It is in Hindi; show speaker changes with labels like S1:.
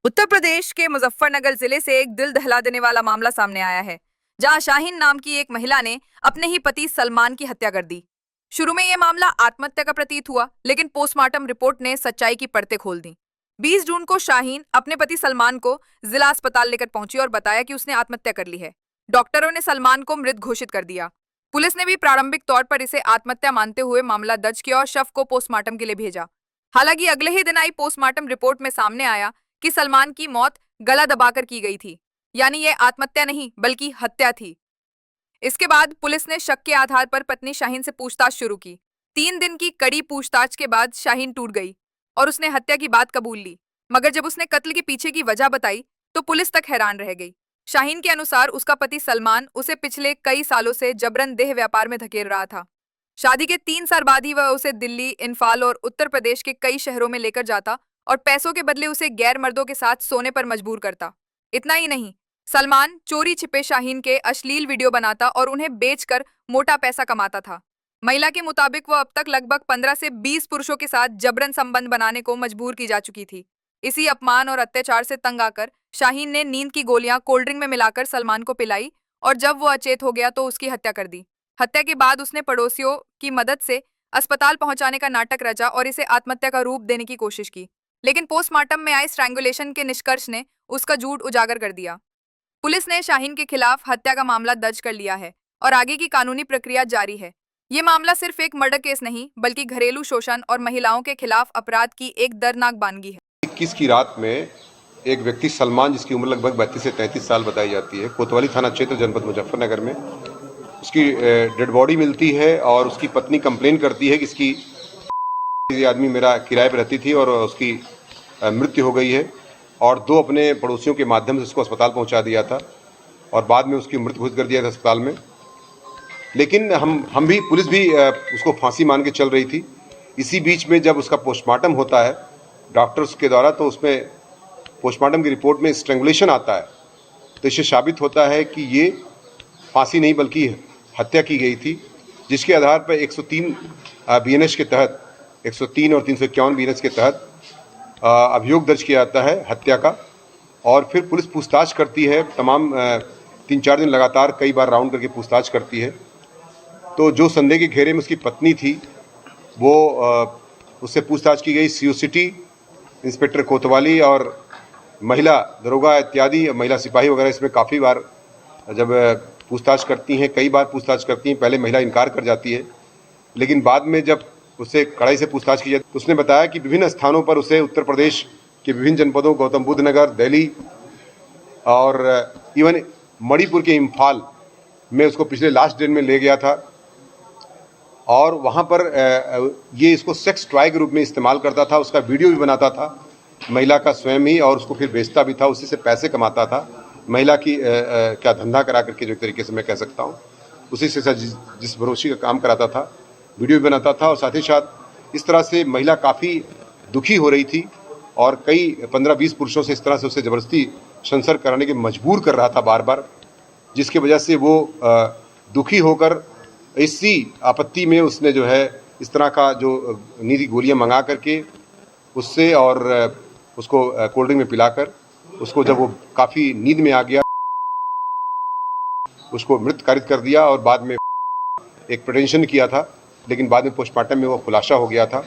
S1: उत्तर प्रदेश के मुजफ्फरनगर जिले से एक दिल दहला देने वाला मामला सामने आया है, जहां शाहीन नाम की एक महिला ने अपने ही पति सलमान की हत्या कर दी। शुरू में यह मामला आत्महत्या का प्रतीत हुआ, लेकिन पोस्टमार्टम रिपोर्ट ने सच्चाई की परतें खोल दी। 20 जून को शाहीन अपने पति सलमान को जिला अस्पताल लेकर पहुंची और बताया कि उसने आत्महत्या कर ली है। डॉक्टरों ने सलमान को मृत घोषित कर दिया। पुलिस ने भी प्रारंभिक तौर पर इसे आत्महत्या मानते हुए मामला दर्ज किया और शव को पोस्टमार्टम के लिए भेजा। हालांकि अगले ही दिन आई पोस्टमार्टम रिपोर्ट में सामने आया कि सलमान की मौत गला दबाकर की गई थी, यानी यह आत्महत्या नहीं बल्कि हत्या थी। इसके बाद पुलिस ने शक के आधार पर पत्नी शाहीन से पूछताछ शुरू की। 3 दिन की कड़ी पूछताछ के बाद शाहीन टूट गई और उसने हत्या की बात कबूल ली, मगर जब उसने कत्ल के पीछे की वजह बताई तो पुलिस तक हैरान रह गई। शाहीन के अनुसार उसका पति सलमान उसे पिछले कई सालों से जबरन देह व्यापार में धकेल रहा था। शादी के 3 साल बाद ही वह उसे दिल्ली, इम्फाल और उत्तर प्रदेश के कई शहरों में लेकर जाता और पैसों के बदले उसे गैर मर्दों के साथ सोने पर मजबूर करता। इतना ही नहीं, सलमान चोरी छिपे शाहीन के अश्लील वीडियो बनाता और उन्हें बेचकर मोटा पैसा कमाता था। महिला के मुताबिक वह अब तक लगभग 15 से 20 पुरुषों के साथ जबरन संबंध बनाने को मजबूर की जा चुकी थी। इसी अपमान और अत्याचार से तंग आकर शाहीन ने नींद की गोलियां कोल्ड ड्रिंक में मिलाकर सलमान को पिलाई और जब वो अचेत हो गया तो उसकी हत्या कर दी। हत्या के बाद उसने पड़ोसियों की मदद से अस्पताल पहुंचाने का नाटक रचा और इसे आत्महत्या का रूप देने की कोशिश की, लेकिन पोस्टमार्टम में आए स्ट्रैंगुलेशन के निष्कर्ष ने उसका झूठ उजागर कर दिया। पुलिस ने शाहीन के खिलाफ हत्या का मामला दर्ज कर लिया है और आगे की कानूनी प्रक्रिया जारी है। ये मामला सिर्फ एक मर्डर केस नहीं बल्कि घरेलू शोषण और महिलाओं के खिलाफ अपराध की एक दर्दनाक वानगी है।
S2: 21 की रात में एक व्यक्ति सलमान, जिसकी उम्र लगभग 32 से 33 साल बताई जाती है, कोतवाली थाना क्षेत्र जनपद मुजफ्फरनगर में उसकी डेड बॉडी मिलती है और उसकी पत्नी कंप्लेन करती है कि इसकी आदमी मेरा किराए पर रहती थी और उसकी मृत्यु हो गई है, और 2 अपने पड़ोसियों के माध्यम से उसको अस्पताल पहुंचा दिया था और बाद में उसकी मृत्यु घोषित कर दिया था अस्पताल में। लेकिन हम भी, पुलिस भी उसको फांसी मान के चल रही थी। इसी बीच में जब उसका पोस्टमार्टम होता है डॉक्टर्स के द्वारा, तो उसमें पोस्टमार्टम की रिपोर्ट में स्ट्रैंगुलेशन आता है, तो इससे साबित होता है कि ये फांसी नहीं बल्कि हत्या की गई थी, जिसके आधार पर 103 बीएनएस के तहत, 103 और 351 बीएनएस के तहत अभियोग दर्ज किया जाता है हत्या का। और फिर पुलिस पूछताछ करती है, तमाम 3-4 दिन लगातार कई बार राउंड करके पूछताछ करती है। तो जो संदेह के घेरे में उसकी पत्नी थी, वो उससे पूछताछ की गई। सीओ सिटी इंस्पेक्टर कोतवाली और महिला दरोगा इत्यादि, महिला सिपाही वगैरह इसमें काफ़ी बार जब पूछताछ करती हैं, कई बार पूछताछ करती हैं। पहले महिला इनकार कर जाती है, लेकिन बाद में जब उससे कड़ाई से पूछताछ की जाती तो उसने बताया कि विभिन्न स्थानों पर उसे उत्तर प्रदेश के विभिन्न जनपदों, गौतम बुद्ध नगर, दिल्ली और इवन मणिपुर के इम्फाल में उसको पिछले लास्ट दिन में ले गया था और वहाँ पर ये इसको सेक्स टॉय के रूप में इस्तेमाल करता था। उसका वीडियो भी बनाता था महिला का स्वयं ही, और उसको फिर बेचता भी था, उसी से पैसे कमाता था। महिला की क्या धंधा करा करके, जो एक तरीके से मैं कह सकता हूँ, उसी से जिस भरोसे का काम कराता था, वीडियो भी बनाता था। और साथ ही साथ इस तरह से महिला काफ़ी दुखी हो रही थी और कई 15-20 पुरुषों से इस तरह से उसे ज़बरदस्ती संसर्ग कराने के मजबूर कर रहा था बार बार, जिसकी वजह से वो दुखी होकर इसी आपत्ति में उसने जो है इस तरह का जो नींद की गोलियाँ मंगा करके उससे और उसको कोल्ड ड्रिंक में पिलाकर उसको, जब वो काफ़ी नींद में आ गया, उसको मृत कारित कर दिया और बाद में एक प्रिटेंशन किया था, लेकिन बाद में पोस्टमार्टम में वो खुलासा हो गया था।